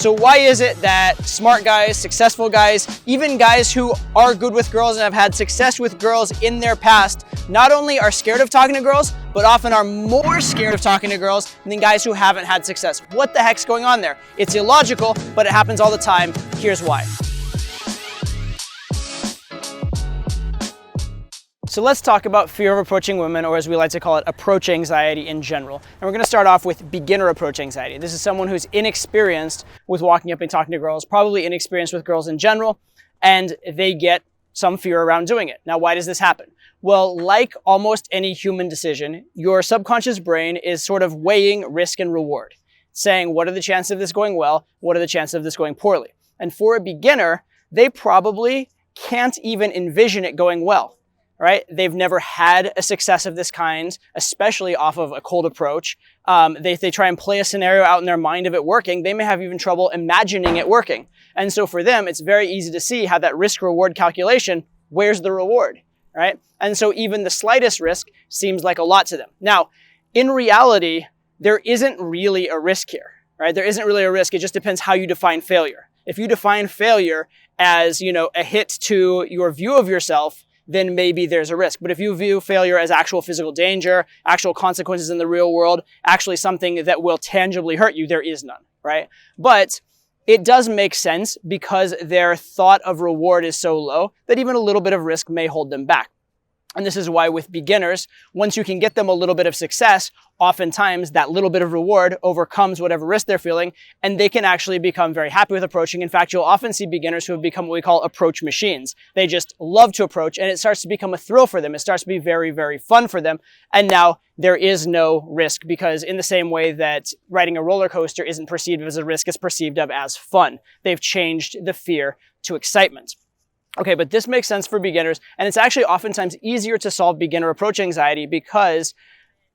So why is it that smart guys, successful guys, even guys who are good with girls and have had success with girls in their past, not only are scared of talking to girls, but often are more scared of talking to girls than guys who haven't had success? What the heck's going on there? It's illogical, but it happens all the time. Here's why. So let's talk about fear of approaching women, or as we like to call it, approach anxiety in general. And we're going to start off with beginner approach anxiety. This is someone who's inexperienced with walking up and talking to girls, probably inexperienced with girls in general, and they get some fear around doing it. Now, why does this happen? Well, like almost any human decision, your subconscious brain is sort of weighing risk and reward, saying, what are the chances of this going well? What are the chances of this going poorly? And for a beginner, they probably can't even envision it going well. Right? They've never had a success of this kind, especially off of a cold approach. They try and play a scenario out in their mind of it working. They may have even trouble imagining it working. And so for them, it's very easy to see how that risk-reward calculation, where's the reward, right? And so even the slightest risk seems like a lot to them. Now, in reality, there isn't really a risk here, right? There isn't really a risk. It just depends how you define failure. If you define failure as, a hit to your view of yourself, then maybe there's a risk. But if you view failure as actual physical danger, actual consequences in the real world, actually something that will tangibly hurt you, there is none, right? But it does make sense because their thought of reward is so low that even a little bit of risk may hold them back. And this is why with beginners, once you can get them a little bit of success, oftentimes that little bit of reward overcomes whatever risk they're feeling, and they can actually become very happy with approaching. In fact, you'll often see beginners who have become what we call approach machines. They just love to approach, and it starts to become a thrill for them. It starts to be very, very fun for them. And now there is no risk, because in the same way that riding a roller coaster isn't perceived as a risk, it's perceived of as fun. They've changed the fear to excitement. Okay, but this makes sense for beginners, and it's actually oftentimes easier to solve beginner approach anxiety because,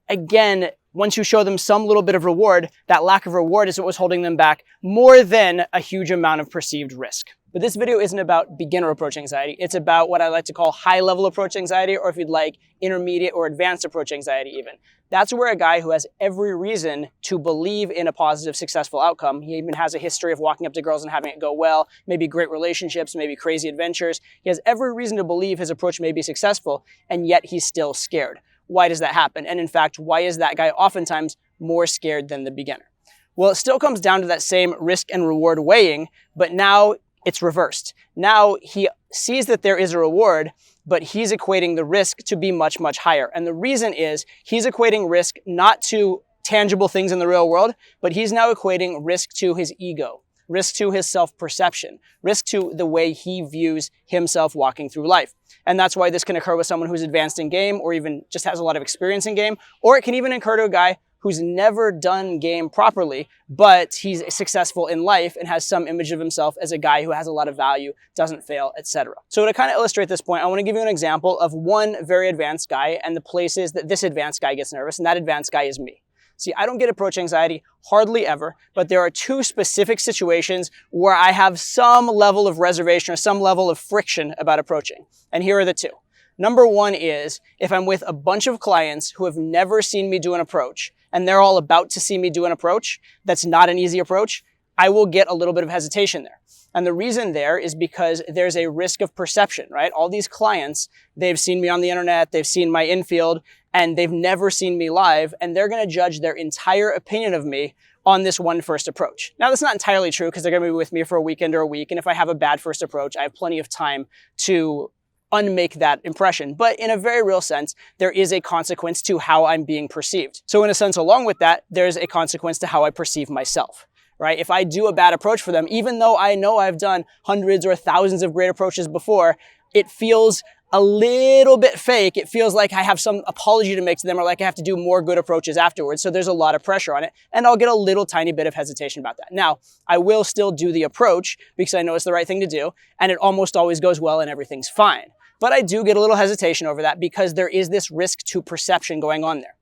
again, once you show them some little bit of reward, that lack of reward is what was holding them back more than a huge amount of perceived risk. But this video isn't about beginner approach anxiety. It's about what I like to call high-level approach anxiety, or if you'd like, intermediate or advanced approach anxiety even. That's where a guy who has every reason to believe in a positive, successful outcome, he even has a history of walking up to girls and having it go well, maybe great relationships, maybe crazy adventures. He has every reason to believe his approach may be successful, and yet he's still scared. Why does that happen? And in fact, why is that guy oftentimes more scared than the beginner? Well, it still comes down to that same risk and reward weighing, but now it's reversed. Now he sees that there is a reward, but he's equating the risk to be much, much higher. And the reason is he's equating risk not to tangible things in the real world, but he's now equating risk to his ego, risk to his self-perception, risk to the way he views himself walking through life. And that's why this can occur with someone who's advanced in game, or even just has a lot of experience in game, or it can even occur to a guy who's never done game properly, but he's successful in life and has some image of himself as a guy who has a lot of value, doesn't fail, etc. So to kind of illustrate this point, I want to give you an example of one very advanced guy and the places that this advanced guy gets nervous, and that advanced guy is me. See, I don't get approach anxiety hardly ever, but there are two specific situations where I have some level of reservation or some level of friction about approaching. And here are the two. Number one is if I'm with a bunch of clients who have never seen me do an approach, and they're all about to see me do an approach that's not an easy approach, I will get a little bit of hesitation there. And the reason there is because there's a risk of perception, right? All these clients, they've seen me on the internet, they've seen my infield, and they've never seen me live, and they're going to judge their entire opinion of me on this one first approach. Now, that's not entirely true because they're going to be with me for a weekend or a week, and if I have a bad first approach, I have plenty of time to unmake that impression. But in a very real sense, there is a consequence to how I'm being perceived. So in a sense, along with that, there's a consequence to how I perceive myself, right? If I do a bad approach for them, even though I know I've done hundreds or thousands of great approaches before, it feels a little bit fake. It feels like I have some apology to make to them, or like I have to do more good approaches afterwards. So there's a lot of pressure on it, and I'll get a little tiny bit of hesitation about that. Now, I will still do the approach because I know it's the right thing to do, and it almost always goes well and everything's fine. But I do get a little hesitation over that because there is this risk to perception going on there.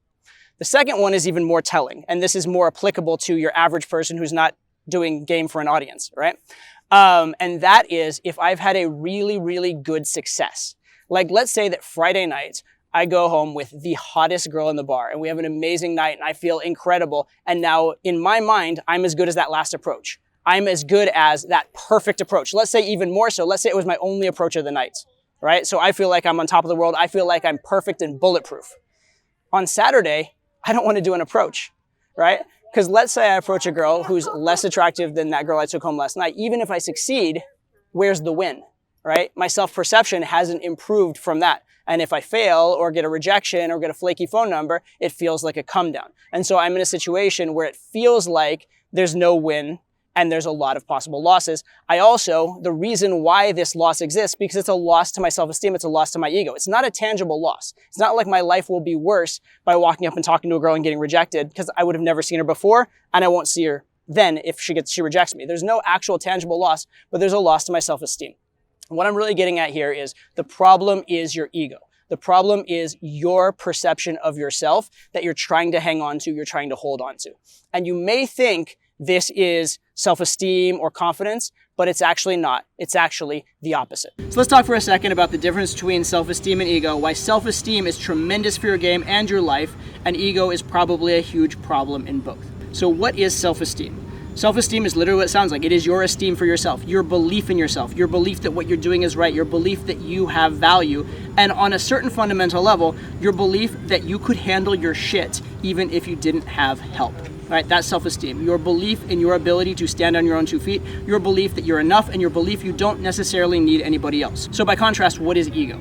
The second one is even more telling, and this is more applicable to your average person who's not doing game for an audience, right? And that is if I've had a really, really good success. Like, let's say that Friday night, I go home with the hottest girl in the bar and we have an amazing night and I feel incredible. And now in my mind, I'm as good as that last approach. I'm as good as that perfect approach. Let's say even more so, let's say it was my only approach of the night, right? So I feel like I'm on top of the world. I feel like I'm perfect and bulletproof. On Saturday, I don't want to do an approach, right? Because let's say I approach a girl who's less attractive than that girl I took home last night. Even if I succeed, where's the win, right? My self-perception hasn't improved from that. And if I fail or get a rejection or get a flaky phone number, it feels like a come down. And so I'm in a situation where it feels like there's no win and there's a lot of possible losses. The reason why this loss exists, because it's a loss to my self-esteem, it's a loss to my ego. It's not a tangible loss. It's not like my life will be worse by walking up and talking to a girl and getting rejected, because I would have never seen her before and I won't see her then if she rejects me. There's no actual tangible loss, but there's a loss to my self-esteem. What I'm really getting at here is the problem is your ego. The problem is your perception of yourself that you're trying to hang on to, you're trying to hold on to. And you may think this is self-esteem or confidence, but it's actually not. It's actually the opposite. So let's talk for a second about the difference between self-esteem and ego, why self-esteem is tremendous for your game and your life, and ego is probably a huge problem in both. So what is self-esteem? Self-esteem is literally what it sounds like. It is your esteem for yourself, your belief in yourself, your belief that what you're doing is right, your belief that you have value, and on a certain fundamental level, your belief that you could handle your shit even if you didn't have help. Right? That's self-esteem. Your belief in your ability to stand on your own 2 feet, your belief that you're enough, and your belief you don't necessarily need anybody else. So by contrast, what is ego?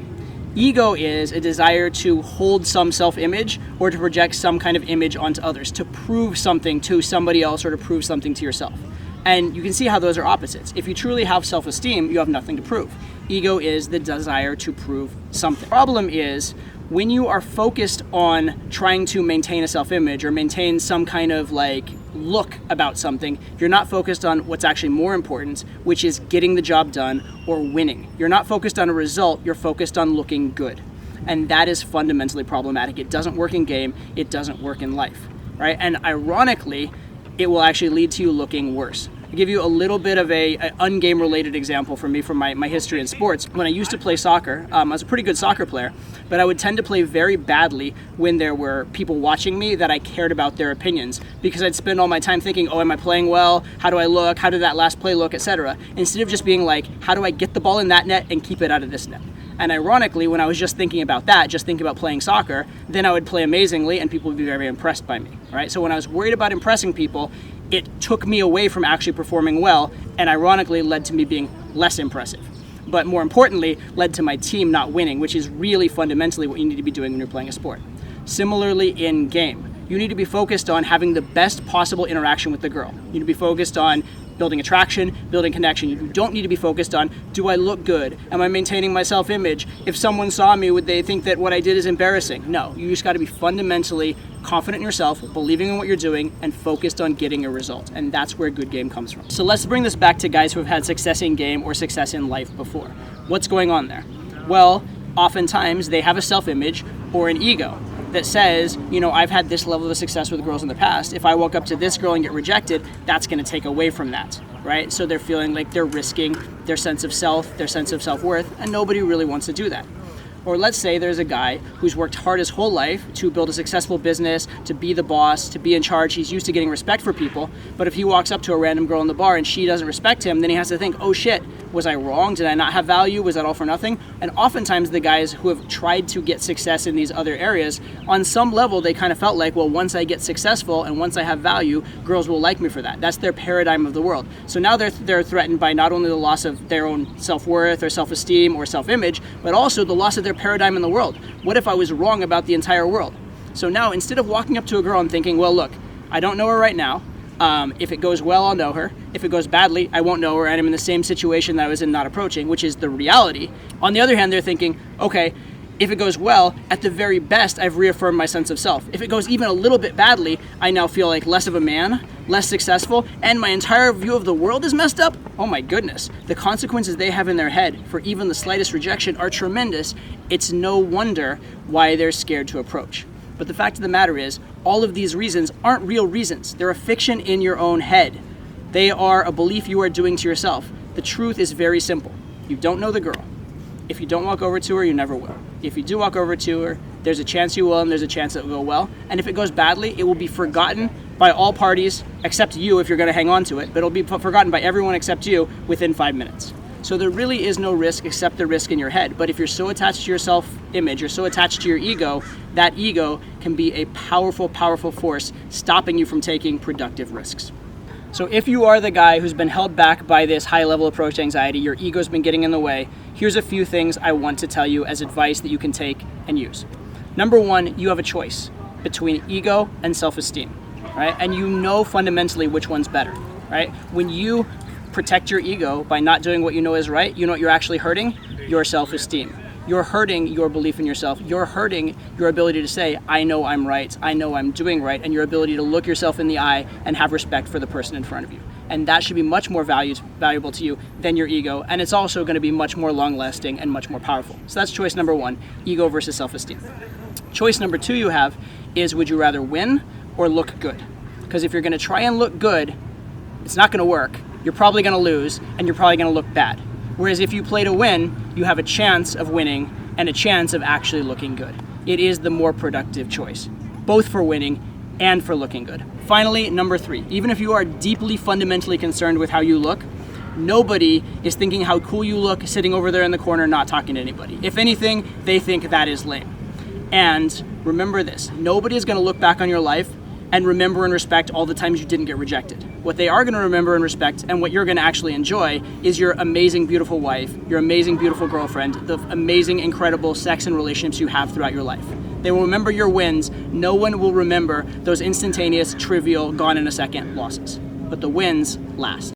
Ego is a desire to hold some self-image or to project some kind of image onto others, to prove something to somebody else or to prove something to yourself. And you can see how those are opposites. If you truly have self-esteem, you have nothing to prove. Ego is the desire to prove something. The problem is when you are focused on trying to maintain a self-image or maintain some kind of look about something, you're not focused on what's actually more important, which is getting the job done or winning. You're not focused on a result, you're focused on looking good. And that is fundamentally problematic. It doesn't work in game, it doesn't work in life, right? And ironically, it will actually lead to you looking worse. I'll give you a little bit of an ungame related example from my history in sports. When I used to play soccer, I was a pretty good soccer player, but I would tend to play very badly when there were people watching me that I cared about their opinions, because I'd spend all my time thinking, oh, am I playing well? How do I look? How did that last play look? Etc. Instead of just being like, how do I get the ball in that net and keep it out of this net? And ironically, when I was just thinking about that, just thinking about playing soccer, then I would play amazingly and people would be very impressed by me, right? So when I was worried about impressing people, it took me away from actually performing well, and ironically led to me being less impressive. But more importantly, led to my team not winning, which is really fundamentally what you need to be doing when you're playing a sport. Similarly in game, you need to be focused on having the best possible interaction with the girl. You need to be focused on building attraction, building connection. You don't need to be focused on, do I look good? Am I maintaining my self-image? If someone saw me, would they think that what I did is embarrassing? No, you just got to be fundamentally confident in yourself, believing in what you're doing, and focused on getting a result. And that's where good game comes from. So let's bring this back to guys who have had success in game or success in life before. What's going on there? Well, oftentimes they have a self-image or an ego that says, I've had this level of success with girls in the past. If I walk up to this girl and get rejected, that's going to take away from that, right? So they're feeling like they're risking their sense of self, their sense of self-worth, and nobody really wants to do that. Or let's say there's a guy who's worked hard his whole life to build a successful business, to be the boss, to be in charge. He's used to getting respect for people. But if he walks up to a random girl in the bar and she doesn't respect him, then he has to think, oh shit, was I wrong? Did I not have value? Was that all for nothing? And oftentimes the guys who have tried to get success in these other areas, on some level they kind of felt like, well, once I get successful and once I have value, girls will like me for that. That's their paradigm of the world. So now they're threatened by not only the loss of their own self-worth or self-esteem or self-image, but also the loss of their paradigm in the world. What if I was wrong about the entire world? So now instead of walking up to a girl and thinking, well, look, I don't know her right now. If it goes well, I'll know her. If it goes badly, I won't know her, and I'm in the same situation that I was in not approaching, which is the reality. On the other hand, they're thinking, okay, if it goes well, at the very best, I've reaffirmed my sense of self. If it goes even a little bit badly, I now feel like less of a man, less successful, and my entire view of the world is messed up. Oh my goodness. The consequences they have in their head for even the slightest rejection are tremendous. It's no wonder why they're scared to approach. But the fact of the matter is, all of these reasons aren't real reasons. They're a fiction in your own head. They are a belief you are doing to yourself. The truth is very simple. You don't know the girl. If you don't walk over to her, you never will. If you do walk over to her, there's a chance you will, and there's a chance it will go well. And if it goes badly, it will be forgotten by all parties except you if you're going to hang on to it, but it'll be forgotten by everyone except you within 5 minutes. So there really is no risk except the risk in your head. But if you're so attached to your self-image, you're so attached to your ego, that ego can be a powerful, powerful force stopping you from taking productive risks. So if you are the guy who's been held back by this high-level approach anxiety, your ego's been getting in the way, here's a few things I want to tell you as advice that you can take and use. Number one, you have a choice between ego and self-esteem, right? And you know fundamentally which one's better, right? When you protect your ego by not doing what you know is right, you know what you're actually hurting? Your self-esteem. You're hurting your belief in yourself. You're hurting your ability to say, I know I'm right, I know I'm doing right, and your ability to look yourself in the eye and have respect for the person in front of you. And that should be much more valuable to you than your ego, and it's also going to be much more long-lasting and much more powerful. So that's choice number one, ego versus self-esteem. Choice number two you have is, would you rather win or look good? Because if you're going to try and look good, it's not going to work. You're probably going to lose, and you're probably going to look bad. Whereas if you play to win, you have a chance of winning and a chance of actually looking good. It is the more productive choice, both for winning and for looking good. Finally, number three, even if you are deeply fundamentally concerned with how you look, nobody is thinking how cool you look sitting over there in the corner not talking to anybody. If anything, they think that is lame. And remember this, nobody is going to look back on your life and remember and respect all the times you didn't get rejected. What they are going to remember and respect, and what you're going to actually enjoy, is your amazing, beautiful wife, your amazing, beautiful girlfriend, the amazing, incredible sex and relationships you have throughout your life. They will remember your wins. No one will remember those instantaneous, trivial, gone in a second losses. But the wins last.